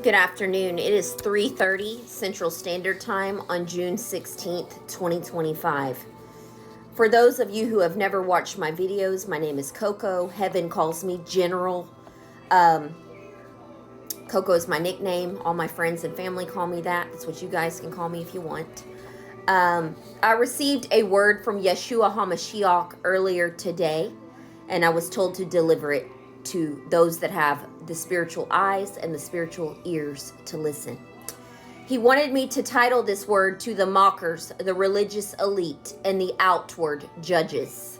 Good afternoon. It is 3:30 Central Standard Time on June 16th, 2025. For those of you who have never watched my videos, my name is Coco. Heaven calls me General. Coco is my nickname. All my friends and family call me that. That's what you guys can call me if you want. I received a word from Yeshua HaMashiach earlier today, and I was told to deliver it to those that have the spiritual eyes and the spiritual ears to listen. He wanted me to title this word to the mockers, the religious elite, and the outward judges.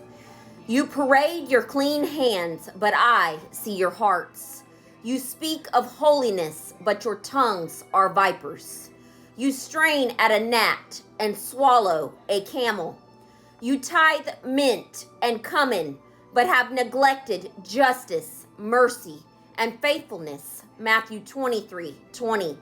You parade your clean hands, but I see your hearts. You speak of holiness, but your tongues are vipers. You strain at a gnat and swallow a camel. You tithe mint and cumin, but have neglected justice, mercy, and faithfulness. Matthew 23:20.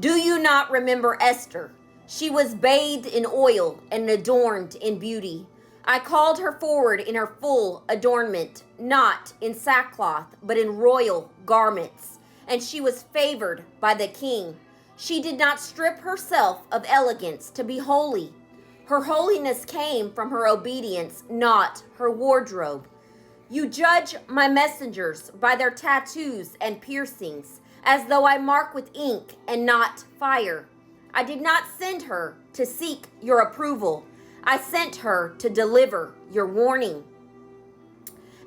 Do you not remember Esther? She was bathed in oil and adorned in beauty. I called her forward in her full adornment, not in sackcloth, but in royal garments, and she was favored by the king. She did not strip herself of elegance to be holy. Her holiness came from her obedience, not her wardrobe. You judge my messengers by their tattoos and piercings, as though I mark with ink and not fire. I did not send her to seek your approval. I sent her to deliver your warning.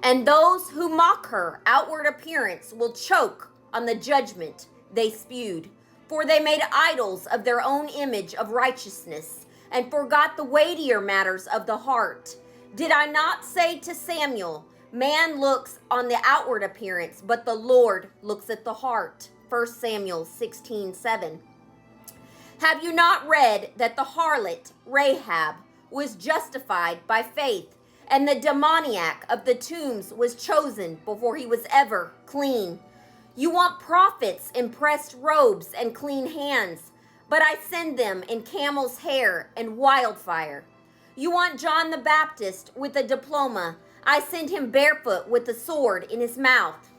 And those who mock her outward appearance will choke on the judgment they spewed. For they made idols of their own image of righteousness and forgot the weightier matters of the heart. Did I not say to Samuel, man looks on the outward appearance, but the Lord looks at the heart? 1 Samuel 16:7. Have you not read that the harlot Rahab was justified by faith, and the demoniac of the tombs was chosen before he was ever clean? You want prophets in pressed robes and clean hands, but I send them in camel's hair and wildfire. You want John the Baptist with a diploma, I send him barefoot with a sword in his mouth.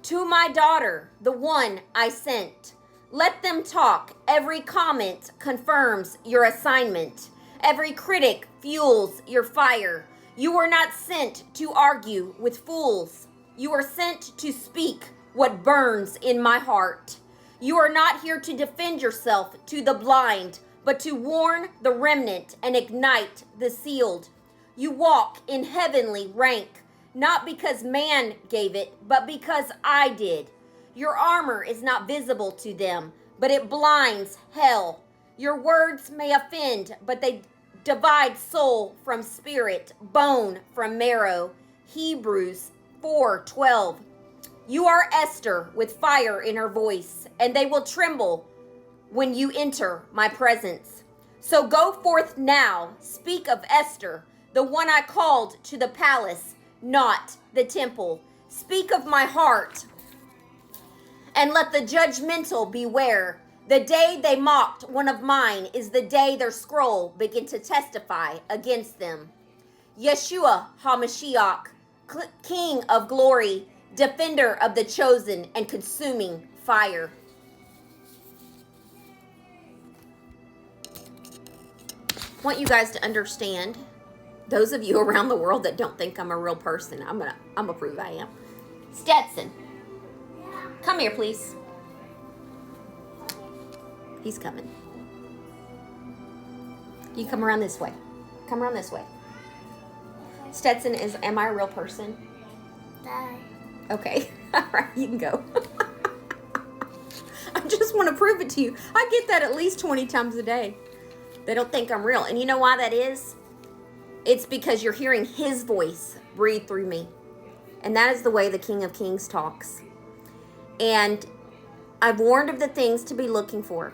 To my daughter, the one I sent, let them talk. Every comment confirms your assignment. Every critic fuels your fire. You were not sent to argue with fools. You are sent to speak what burns in my heart. You are not here to defend yourself to the blind, but to warn the remnant and ignite the sealed. You walk in heavenly rank, not because man gave it, but because I did. Your armor is not visible to them, but it blinds hell. Your words may offend, but they divide soul from spirit, bone from marrow. Hebrews 4:12. You are Esther with fire in her voice, and they will tremble when you enter my presence. So go forth now, speak of Esther, the one I called to the palace, not the temple. Speak of my heart, and let the judgmental beware. The day they mocked one of mine is the day their scroll began to testify against them. Yeshua HaMashiach, King of glory, defender of the chosen and consuming fire. I want you guys to understand, those of you around the world that don't think I'm a real person, I'm gonna prove I am. Stetson, come here, please. He's coming. You come around this way. Come around this way. Stetson, am I a real person? Die. Okay. All right, you can go. I just want to prove it to you. I get that at least 20 times a day. They don't think I'm real. And you know why that is? It's because you're hearing his voice breathe through me. And that is the way the King of Kings talks. And I've warned of the things to be looking for.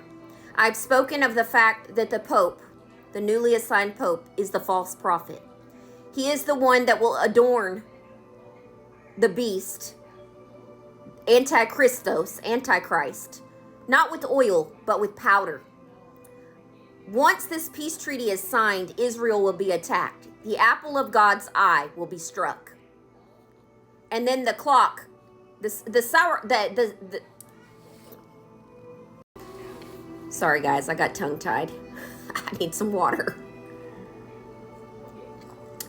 I've spoken of the fact that the Pope, the newly assigned Pope, is the false prophet. He is the one that will adorn the beast, Antichrist, not with oil, but with powder. Once this peace treaty is signed, Israel will be attacked. The apple of God's eye will be struck. And then the clock, Sorry, guys, I got tongue-tied. I need some water.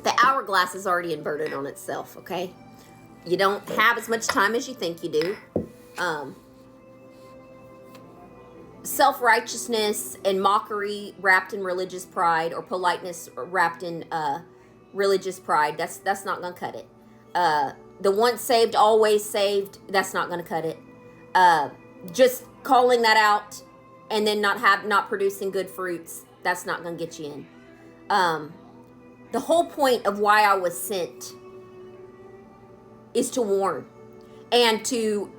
The hourglass is already inverted on itself, okay? You don't have as much time as you think you do. Self-righteousness and mockery wrapped in religious pride, or politeness wrapped in religious pride, that's not going to cut it. The once saved, always saved, that's not going to cut it. Just calling that out and then not producing good fruits, that's not going to get you in. The whole point of why I was sent is to warn and to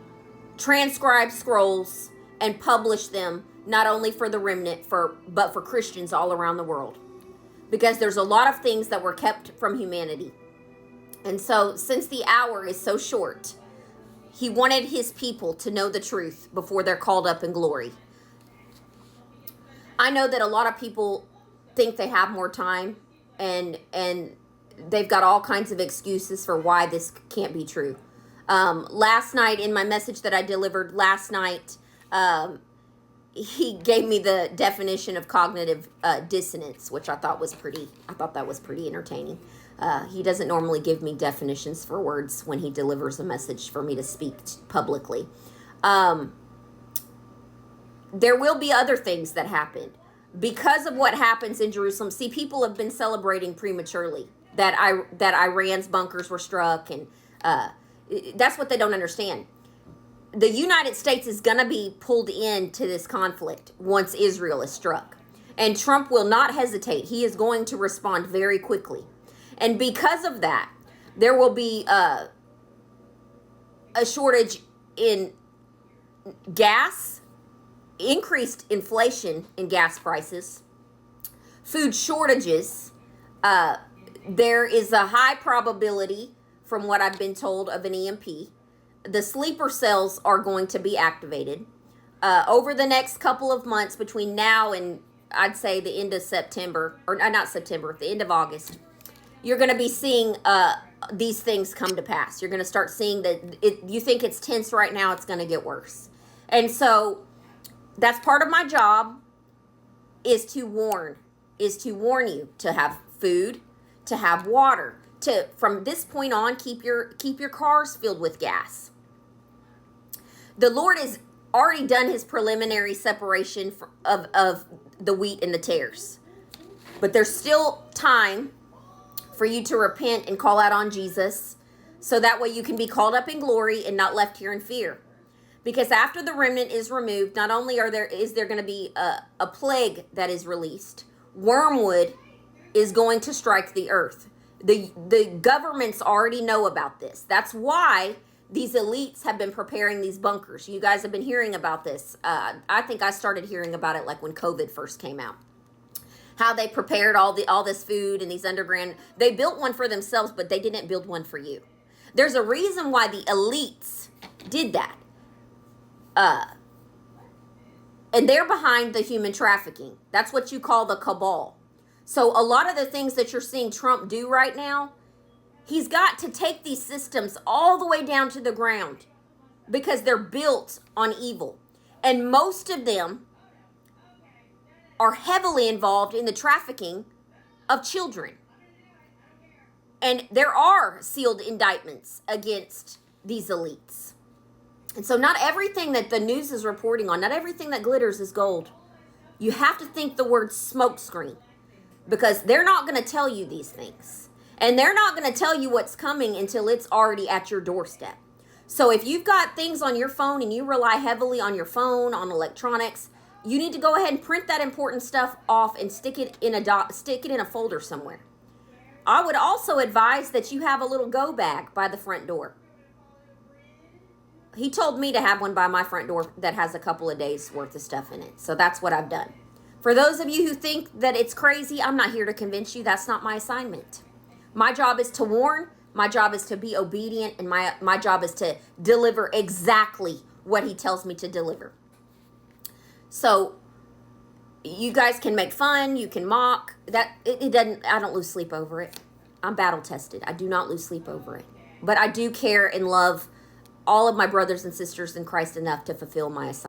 transcribe scrolls and publish them, not only for the remnant, but for Christians all around the world. Because there's a lot of things that were kept from humanity. And so, since the hour is so short, he wanted his people to know the truth before they're called up in glory. I know that a lot of people think they have more time, and they've got all kinds of excuses for why this can't be true. Last night, in my message that I delivered last night, he gave me the definition of cognitive dissonance, which I thought that was pretty entertaining. He doesn't normally give me definitions for words when he delivers a message for me to speak publicly. There will be other things that happen because of what happens in Jerusalem. See, people have been celebrating prematurely that Iran's bunkers were struck, and that's what they don't understand. The United States is going to be pulled into this conflict once Israel is struck. And Trump will not hesitate. He is going to respond very quickly. And because of that, there will be a shortage in gas, increased inflation in gas prices, food shortages. There is a high probability, from what I've been told, of an EMP. The sleeper cells are going to be activated over the next couple of months, between now and I'd say the end of September, or not September, the end of August. You're going to be seeing these things come to pass. You're going to start seeing that you think it's tense right now, it's going to get worse. And so that's part of my job, is to warn you to have food, to have water, to, from this point on, keep your cars filled with gas. The Lord has already done his preliminary separation of the wheat and the tares. But there's still time for you to repent and call out on Jesus, so that way you can be called up in glory and not left here in fear. Because after the remnant is removed, not only is there going to be a plague that is released, wormwood is going to strike the earth. The governments already know about this. That's why these elites have been preparing these bunkers. You guys have been hearing about this. I think I started hearing about it like when COVID first came out. How they prepared all this food and these underground. They built one for themselves, but they didn't build one for you. There's a reason why the elites did that. And they're behind the human trafficking. That's what you call the cabal. So a lot of the things that you're seeing Trump do right now, he's got to take these systems all the way down to the ground because they're built on evil. And most of them are heavily involved in the trafficking of children. And there are sealed indictments against these elites. And so not everything that the news is reporting on, not everything that glitters is gold. You have to think the word smokescreen, because they're not going to tell you these things. And they're not going to tell you what's coming until it's already at your doorstep. So if you've got things on your phone and you rely heavily on your phone, on electronics, you need to go ahead and print that important stuff off and stick it in a folder somewhere. I would also advise that you have a little go bag by the front door. He told me to have one by my front door that has a couple of days worth of stuff in it. So that's what I've done. For those of you who think that it's crazy, I'm not here to convince you. That's not my assignment. My job is to warn. My job is to be obedient. And my job is to deliver exactly what he tells me to deliver. So you guys can make fun. You can mock. It doesn't. I don't lose sleep over it. I'm battle tested. I do not lose sleep over it. But I do care and love all of my brothers and sisters in Christ enough to fulfill my assignment.